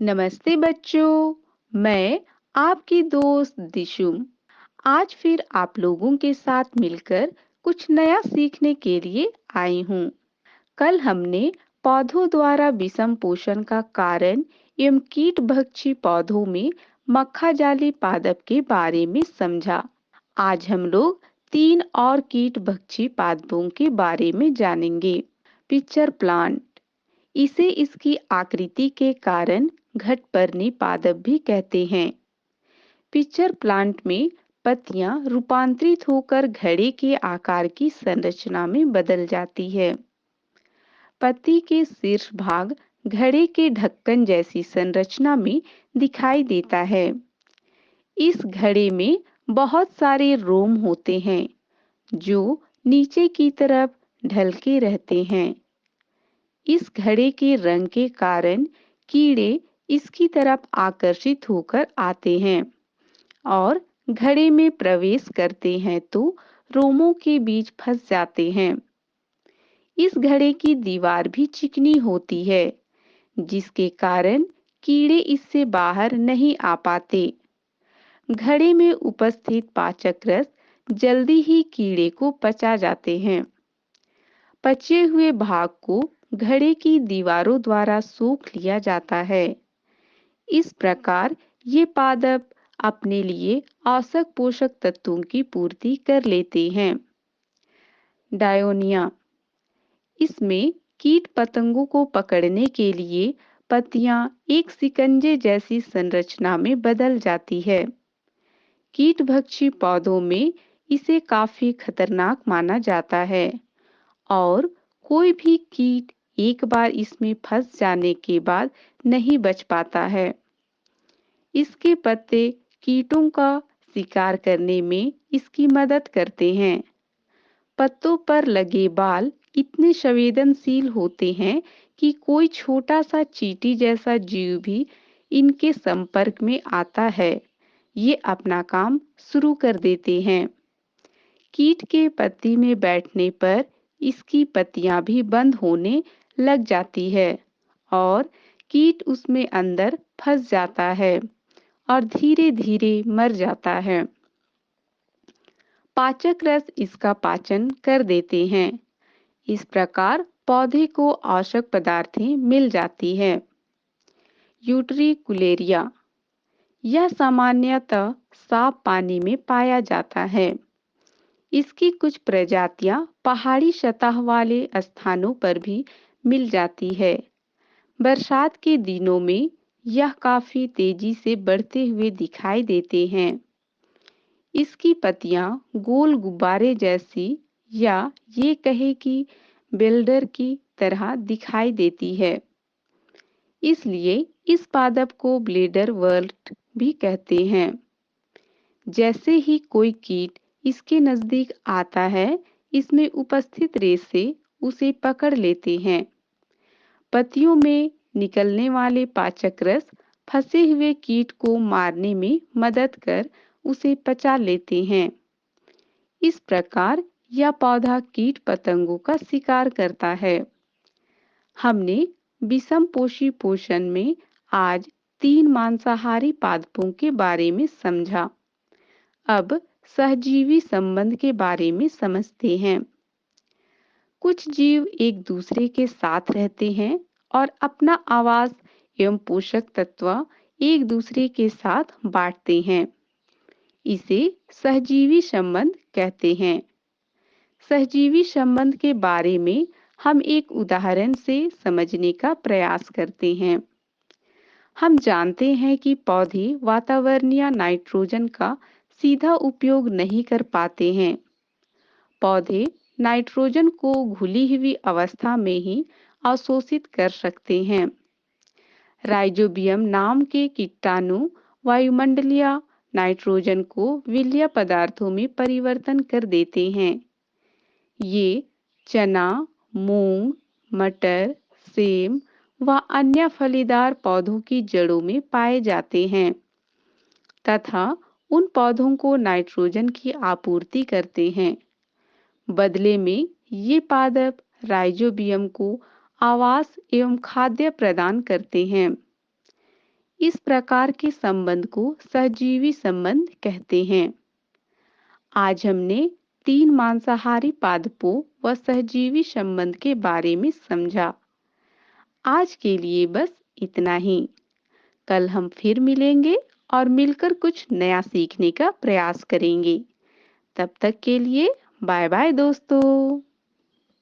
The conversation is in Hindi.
नमस्ते बच्चों, मैं आपकी दोस्त दिशु आज फिर आप लोगों के साथ मिलकर कुछ नया सीखने के लिए आई हूँ। कल हमने पौधों द्वारा विषम पोषण का कारण एवं कीट भक्षी पौधों में मक्खा जाली पादप के बारे में समझा। आज हम लोग तीन और कीट भक्षी पादपों के बारे में जानेंगे। पिक्चर प्लांट, इसे इसकी आकृति के कारण घटपर्णी पादप भी कहते हैं। पिक्चर प्लांट में पत्तियां रूपांतरित होकर घड़े के आकार की संरचना में बदल जाती है। पत्ती के शीर्ष भाग घड़े के ढक्कन जैसी संरचना में दिखाई देता है। इस घड़े में बहुत सारे रोम होते हैं जो नीचे की तरफ ढलके रहते हैं। इस घड़े के रंग के कारण कीड़े इसकी तरफ आकर्षित होकर आते हैं और घड़े में प्रवेश करते हैं तो रोमों के बीच फंस जाते हैं। इस घड़े की दीवार भी चिकनी होती है जिसके कारण कीड़े इससे बाहर नहीं आ पाते। घड़े में उपस्थित पाचक रस जल्दी ही कीड़े को पचा जाते हैं। पचे हुए भाग को घड़े की दीवारों द्वारा सोख लिया जाता है। इस प्रकार ये पादप अपने लिए आवश्यक पोषक तत्वों की पूर्ति कर लेते हैं। डायोनिया, इसमें कीट पतंगों को पकड़ने के लिए पत्तियां एक शिकंजे जैसी संरचना में बदल जाती है। कीट भक्षी पौधों में इसे काफी खतरनाक माना जाता है और कोई भी कीट एक बार इसमें फंस जाने के बाद नहीं बच पाता है। इसके पत्ते कीटों का शिकार करने में इसकी मदद करते हैं। पत्तों पर लगे बाल इतने संवेदनशील होते हैं कि कोई छोटा सा चींटी जैसा जीव भी इनके संपर्क में आता है ये अपना काम शुरू कर देते हैं। कीट के पत्ती में बैठने पर इसकी पत्तियां भी बंद होने लग जाती है और कीट उसमें अंदर फंस जाता है और धीरे धीरे मर जाता है। पाचक रस इसका पाचन कर देते हैं। इस प्रकार पौधे को आवश्यक पदार्थें मिल जाती है। यूट्रिकुलेरिया, यह सामान्यतः साफ पानी में पाया जाता है। इसकी कुछ प्रजातियां पहाड़ी सतह वाले स्थानों पर भी मिल जाती है। बरसात के दिनों में यह काफी तेजी से बढ़ते हुए दिखाई देते हैं। इसकी पत्तियां गोल गुब्बारे जैसी या ये कहे कि बिल्डर की तरह दिखाई देती है। इसलिए इस पादप को ब्लेडर वर्ट भी कहते हैं। जैसे ही कोई कीट इसके नजदीक आता है इसमें उपस्थित रेशे उसे पकड़ लेते हैं। पत्तियों में निकलने वाले पाचक रस फंसे हुए कीट को मारने में मदद कर उसे पचा लेते हैं। इस प्रकार यह पौधा कीट पतंगों का शिकार करता है। हमने विषम पोषी पोषण में आज तीन मांसाहारी पादपों के बारे में समझा। अब सहजीवी संबंध के बारे में समझते हैं। कुछ जीव एक दूसरे के साथ रहते हैं और अपना आवास एवं पोषक तत्व एक दूसरे के साथ बांटते हैं। इसे सहजीवी संबंध कहते हैं। सहजीवी संबंध के बारे में हम एक उदाहरण से समझने का प्रयास करते हैं। हम जानते हैं कि पौधे वातावरणीय नाइट्रोजन का सीधा उपयोग नहीं कर पाते हैं। पौधे नाइट्रोजन को घुली हुई अवस्था में ही अवशोषित कर सकते हैं। राइजोबियम नाम के कीटाणु वायुमंडलीय नाइट्रोजन को विलीय पदार्थों में परिवर्तन कर देते हैं। ये चना, मूंग, मटर, सेम व अन्य फलीदार पौधों की जड़ों में पाए जाते हैं तथा उन पौधों को नाइट्रोजन की आपूर्ति करते हैं। बदले में ये पादप राइजोबियम को आवास एवं खाद्य प्रदान करते हैं। इस प्रकार के संबंध को सहजीवी संबंध कहते हैं। आज हमने 3 मांसाहारी पादपों व सहजीवी संबंध के बारे में समझा। आज के लिए बस इतना ही। कल हम फिर मिलेंगे और मिलकर कुछ नया सीखने का प्रयास करेंगे। तब तक के लिए बाय बाय दोस्तों।